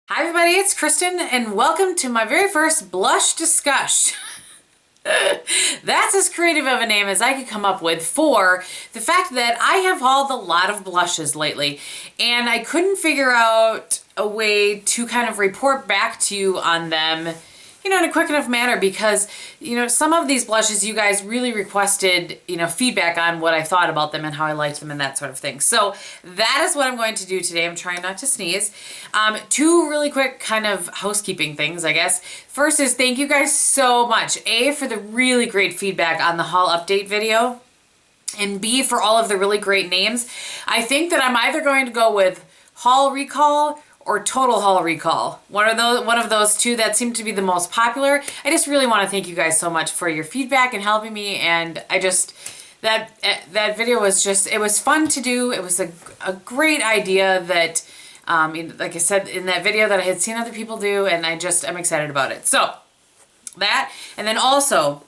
Hi everybody, it's Kristin and welcome to my very first blush Discush. That's as creative of a name as I could come up with for the fact that I have hauled a lot of blushes lately and I couldn't figure out a way to kind of report back to you on them, in a quick enough manner because, some of these blushes you guys really requested, feedback on what I thought about them and how I liked them and that sort of thing. So that is what I'm going to do today. I'm trying not to sneeze. Two really quick kind of housekeeping things, I guess. First is thank you guys so much. A, for the really great feedback on the haul update video. And B, for all of the really great names. I think that I'm either going to go with haul recall or total haul recall. One of those two that seemed to be the most popular. I just really want to thank you guys so much for your feedback and helping me, and I just that video was just, it was fun to do. It was a great idea that like I said in that video, that I had seen other people do, and I'm excited about it. So that, and then also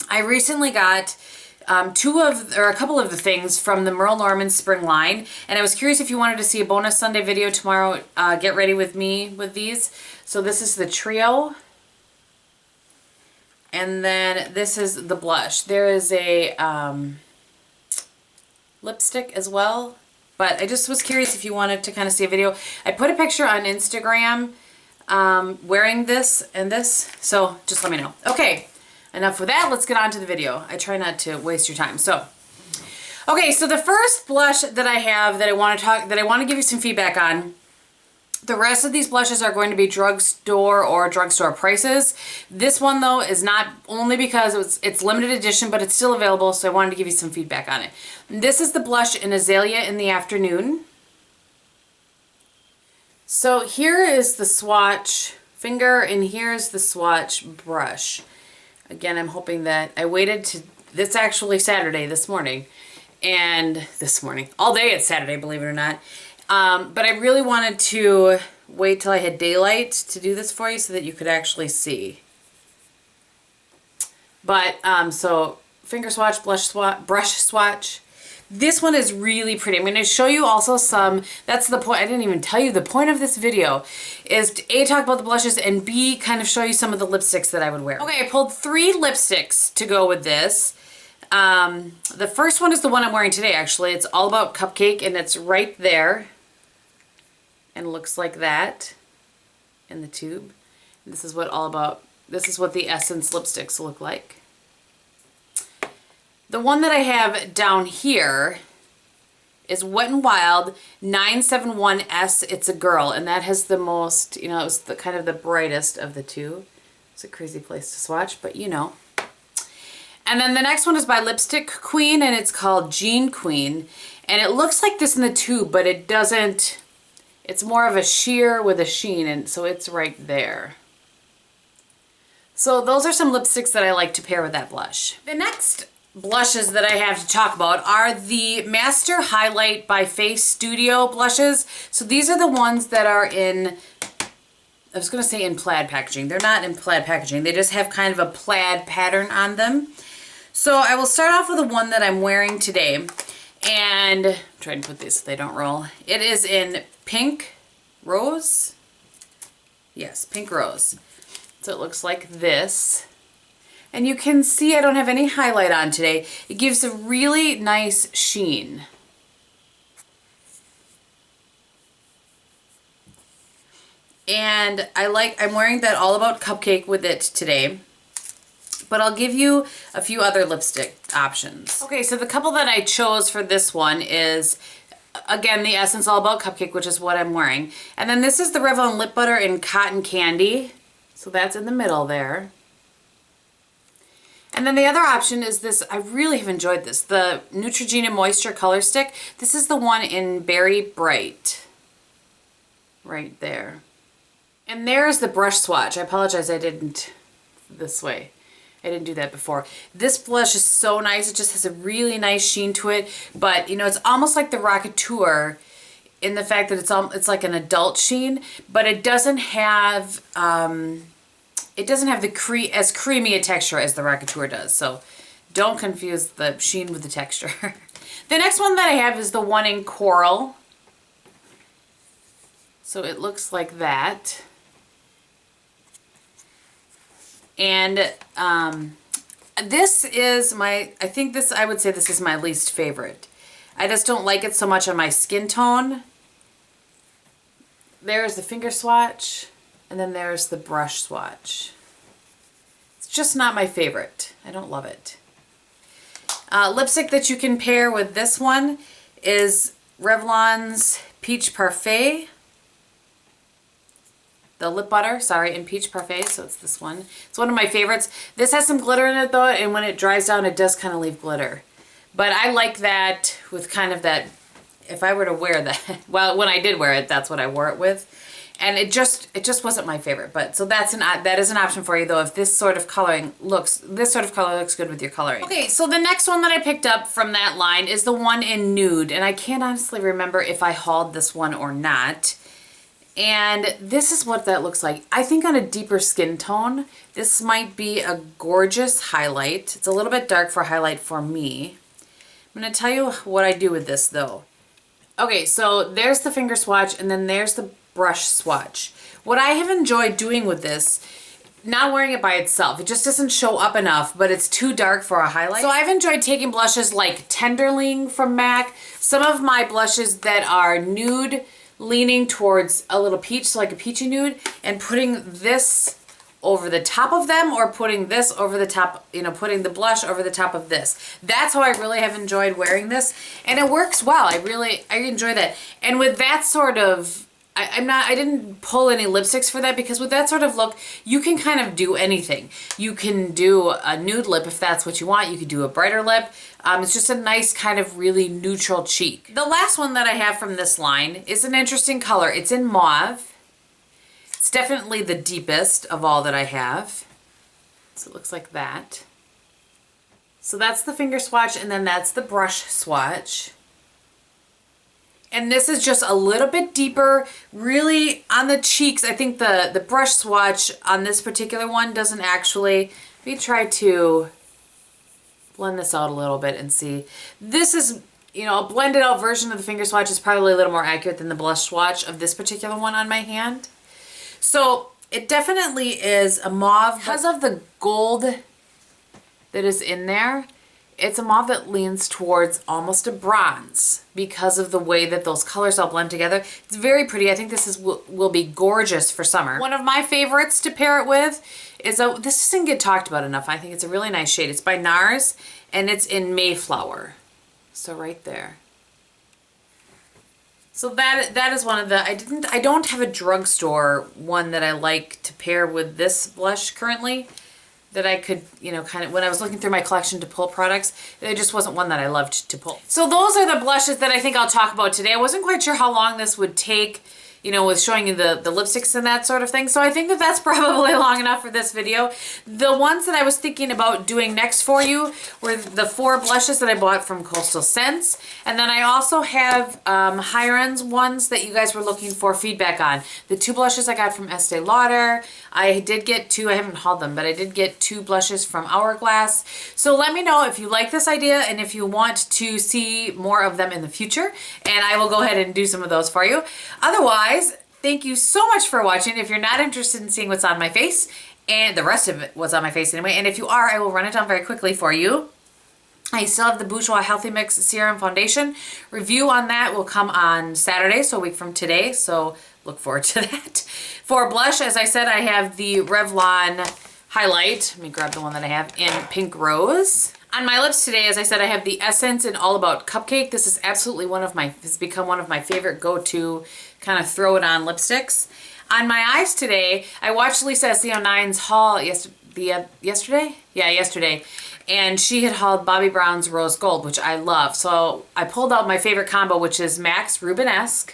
I recently got a couple of the things from the Merle Norman spring line, and I was curious if you wanted to see a bonus Sunday video tomorrow. Get ready with me with these. So this is the trio, and then this is the blush. There is a lipstick as well, but I just was curious if you wanted to kind of see a video. I put a picture on Instagram wearing this and this, so just let me know. Okay. Enough with that, let's get on to the video. I try not to waste your time. So the first blush that I have that I want to give you some feedback on. The rest of these blushes are going to be drugstore prices. This one though is not, only because it's limited edition, but it's still available, so I wanted to give you some feedback on it. This is the blush in Azalea in the Afternoon. So here is the swatch finger and here's the swatch brush. Again, I'm hoping that I waited to this actually Saturday this morning, all day it's Saturday, believe it or not. But I really wanted to wait till I had daylight to do this for you so that you could actually see. But so finger swatch, blush swatch, brush swatch. This one is really pretty. I'm going to show you also some, that's the point, I didn't even tell you the point of this video is to A, talk about the blushes, and B, kind of show you some of the lipsticks that I would wear. Okay, I pulled 3 lipsticks to go with this. The first one is the one I'm wearing today, actually. It's All About Cupcake, and it's right there. And it looks like that in the tube. And this is what the Essence lipsticks look like. The one that I have down here is Wet n Wild 971S. It's a girl, and that has the most, it's the kind of the brightest of the two. It's a crazy place to swatch, but And then the next one is by Lipstick Queen, and it's called Jean Queen. And it looks like this in the tube, but it doesn't. It's more of a sheer with a sheen, and so it's right there. So those are some lipsticks that I like to pair with that blush. The next blushes that I have to talk about are the Master Highlight by Face Studio blushes. So these are the ones that are in, I was going to say in plaid packaging. They're not in plaid packaging. They just have kind of a plaid pattern on them. So I will start off with the one that I'm wearing today. And I'm trying to put these so they don't roll. It is in Pink Rose. Yes, Pink Rose. So it looks like this. And you can see I don't have any highlight on today. It gives a really nice sheen. And I'm wearing that All About Cupcake with it today. But I'll give you a few other lipstick options. Okay, so the couple that I chose for this one is, again, the Essence All About Cupcake, which is what I'm wearing. And then this is the Revlon Lip Butter in Cotton Candy. So that's in the middle there. And then the other option is this, I really have enjoyed this, the Neutrogena Moisture Color Stick. This is the one in Berry Bright, right there. And there's the brush swatch. I apologize I didn't this way. I didn't do that before. This blush is so nice. It just has a really nice sheen to it, but it's almost like the Rockateur in the fact that it's like an adult sheen, but it doesn't have as creamy a texture as the Rockateur does, so don't confuse the sheen with the texture. The next one that I have is the one in Coral. So it looks like that. And this is my, I would say this is my least favorite. I just don't like it so much on my skin tone. There's the finger swatch, and then there's the brush swatch. It's just not my favorite. I don't love it. Lipstick that you can pair with this one is Revlon's Peach Parfait. The lip butter, sorry, in Peach Parfait, so it's this one. It's one of my favorites. This has some glitter in it though, and when it dries down, it does kind of leave glitter. But I like that with kind of that, if I were to wear that, well, when I did wear it, that's what I wore it with. And it just wasn't my favorite. But so that is an option for you though, if this sort of color looks good with your coloring. Okay, so the next one that I picked up from that line is the one in nude, and I can't honestly remember if I hauled this one or not. And this is what that looks like. I think on a deeper skin tone, this might be a gorgeous highlight. It's a little bit dark for a highlight for me. I'm gonna tell you what I do with this though. Okay, so there's the finger swatch, and then there's the brush swatch. What I have enjoyed doing with this, not wearing it by itself, it just doesn't show up enough, but it's too dark for a highlight. So I've enjoyed taking blushes like Tenderling from MAC, some of my blushes that are nude, leaning towards a little peach, so like a peachy nude, and putting this over the top of them, or putting this over the top, you know, putting the blush over the top of this. That's how I really have enjoyed wearing this, and it works well. I enjoy that. And with that sort of, I didn't pull any lipsticks for that, because with that sort of look, you can kind of do anything. You can do a nude lip if that's what you want. You could do a brighter lip. It's just a nice kind of really neutral cheek. The last one that I have from this line is an interesting color. It's in mauve. It's definitely the deepest of all that I have. So it looks like that. So that's the finger swatch, and then that's the brush swatch. And this is just a little bit deeper, really on the cheeks. I think the brush swatch on this particular one doesn't actually, let me try to blend this out a little bit and see. This is, you know, a blended out version of the finger swatch is probably a little more accurate than the blush swatch of this particular one on my hand. So it definitely is a mauve. Because of the gold that is in there, it's a mauve that leans towards almost a bronze because of the way that those colors all blend together. It's very pretty. I think this will be gorgeous for summer. One of my favorites to pair it with is this doesn't get talked about enough. I think it's a really nice shade. It's by NARS, and it's in Mayflower. So right there. So that is one of the, I don't have a drugstore one that I like to pair with this blush currently, that I could, you know, kind of, when I was looking through my collection to pull products, it just wasn't one that I loved to pull. So those are the blushes that I think I'll talk about today. I wasn't quite sure how long this would take, you know, with showing you the lipsticks and that sort of thing. So I think that that's probably long enough for this video. The ones that I was thinking about doing next for you were the 4 blushes that I bought from Coastal Scents. And then I also have higher ends ones that you guys were looking for feedback on. The 2 blushes I got from Estee Lauder. I did get 2, I haven't hauled them, but I did get 2 blushes from Hourglass. So let me know if you like this idea and if you want to see more of them in the future, and I will go ahead and do some of those for you. Otherwise, thank you so much for watching. If you're not interested in seeing what's on my face, and the rest of it was on my face anyway, and if you are, I will run it down very quickly for you. I still have the Bourjois Healthy Mix Serum Foundation. Review on that will come on Saturday, so a week from today, so look forward to that. For blush, as I said, I have the Revlon Highlight. Let me grab the one that I have in Pink Rose. On my lips today, as I said, I have the Essence in All About Cupcake. This is absolutely has become one of my favorite go-to kind of throw it on lipsticks. On my eyes today, I watched Lisa SEO9's haul yesterday? Yeah, yesterday. And she had hauled Bobbi Brown's Rose Gold, which I love. So I pulled out my favorite combo, which is MAC's Rubenesque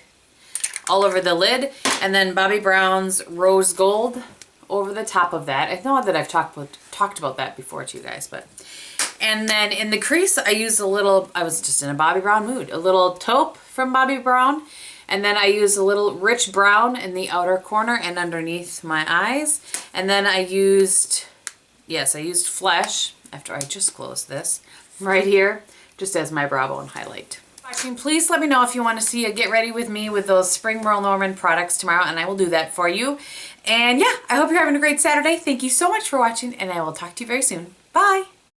all over the lid, and then Bobbi Brown's Rose Gold over the top of that. I know that I've talked about that before to you guys, but. And then in the crease, I used a little, I was just in a Bobbi Brown mood, a little taupe from Bobbi Brown, and then I used a little rich brown in the outer corner and underneath my eyes. And then I used, yes, I used Flesh, after I just closed this, right here, just as my brow bone highlight. Please let me know if you want to see a get ready with me with those Spring Merle Norman products tomorrow, and I will do that for you. And yeah, I hope you're having a great Saturday. Thank you so much for watching, and I will talk to you very soon. Bye!